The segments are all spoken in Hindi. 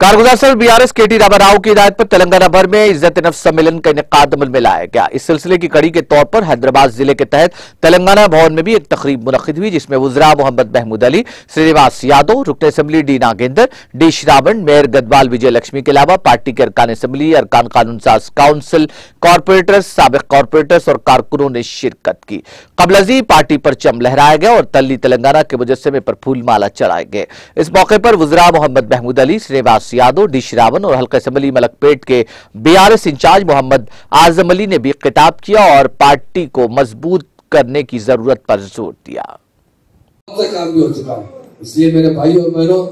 कारगुजार सदर बीआरएस केटी रामाराव की हिदायत पर तेलंगाना भर में इज्जत नफ्स सम्मेलन का इनेकाद अमल में लाया गया। इस सिलसिले की कड़ी के तौर पर हैदराबाद जिले के तहत तेलंगाना भवन में भी एक तकरीब मुनक्किद हुई, जिसमें वुज़रा मोहम्मद महमूद अली, श्रीनिवास यादव, रुकन assembly D Nagendra, D Shravan, mayor Gadwal Vijaya Lakshmi के अलावा पार्टी के अरकान असेंबली, अरकान कानून साज काउंसिल, कॉरपोरेटर्स, साबिक कॉरपोरेटर्स और कारकुनों ने शिरकत की। कबलजी पार्टी परचम लहराया गया और तल्ली तेलंगाना के मुजस्समे पर फूल माला चढ़ाए गए। इस मौके पर वुज़रा मोहम्मद महमूद अली, श्रीनिवास यादव, डी श्रावण और हल्का असेंबली मलकपेट के बीआरएस इंचार्ज मोहम्मद आजम अली ने भी खिताब किया और पार्टी को मजबूत करने की जरूरत पर जोर दिया। काम भी हो चुका है, इसलिए मेरे भाई और बहनों,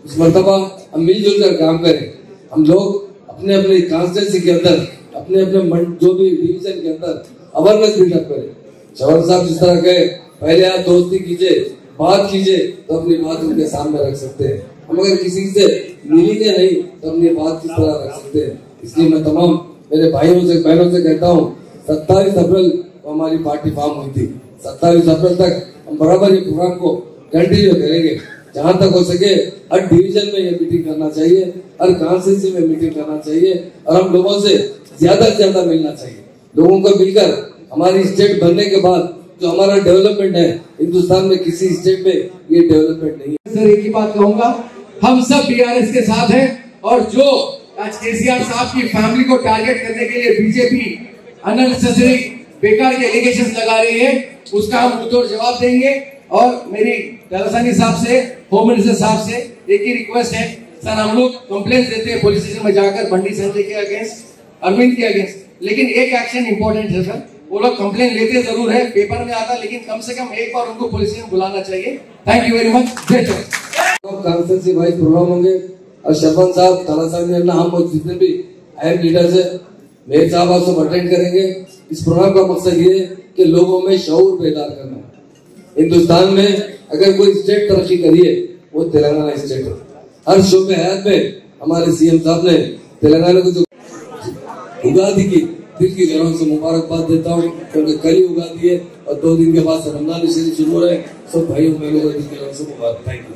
इस मर्तबा हम मिलजुल कर काम करें। हम लोग अपने अपने कॉन्स्टिट्यूंसी के अंदर, अपने अपने जो भी डिवीजन के अंदर अवेयरनेस बिल्डअप करें। चौहान साहब जिस तरह कहे, पहले आप दोस्ती कीजिए, बात कीजिए, तो अपनी बात उनके सामने रख सकते हैं। हम अगर किसी से मिलेंगे नहीं तो अपनी बात किस तरह रख सकते हैं। इसलिए मैं तमाम मेरे भाइयों से बहनों से कहता हूँ, 27 अप्रैल को हमारी पार्टी फॉर्म हुई थी। 27 अप्रैल तक हम बराबर ये प्रोग्राम को कंटिन्यू करेंगे। जहां तक हो सके हर डिवीजन में ये मीटिंग करना चाहिए, हर कॉन्स्टिट्यूंसी में मीटिंग करना चाहिए और हम लोगों से ज्यादा मिलना चाहिए। लोगों को मिलकर हमारी स्टेट बनने के बाद जो हमारा डेवलपमेंट है, हिंदुस्तान में किसी स्टेट में ये डेवलपमेंट नहीं है। सर एक ही बात कहूंगा, हम सब बीआरएस के साथ हैं और जो आज केसीआर साहब की फैमिली को टारगेट करने के लिए बीजेपी अननेसेसरी बेकार के एलिगेशंस लगा रही है, उसका हम मुंहतोड़ जवाब देंगे। और मेरी तलसानी साहब से, होम मिनिस्टर साहब से एक ही रिक्वेस्ट है, सर हम लोग कंप्लेंट देते हैं पुलिस स्टेशन में जाकर बंडी संजय के अगेंस्ट, अरविंद के अगेंस्ट, लेकिन एक एक्शन इंपॉर्टेंट है सर, वो लोग कंप्लेंट लेते जरूर है, पेपर में आता, लेकिन कम से कम एक बार उनको पुलिस स्टेशन बुलाना चाहिए। Thank you very much. Conference wise programme होंगे और शरपन साहब, ताला साहब ने, हम और जितने भी अहम लीडर्स है, मेयर साहब आप सब अटेंड करेंगे। इस प्रोग्राम का मकसद ये है कि लोगों में शऊर पैदा करना है। हिंदुस्तान में अगर कोई स्टेट तरक्की करी है वो तेलंगाना स्टेट है। हर शोबे हयात में हमारे सीएम साहब ने तेलंगाना को जो उगादी की, दिल की गहराइयों से मुबारकबाद देता हूँ, क्योंकि कल ही उगादी है और 2 दिन के बाद रमजान शरीफ शुरू हो रहा है। सब भाइयों बहनों को दिल की गहराइयों से मुबारक। Thank you.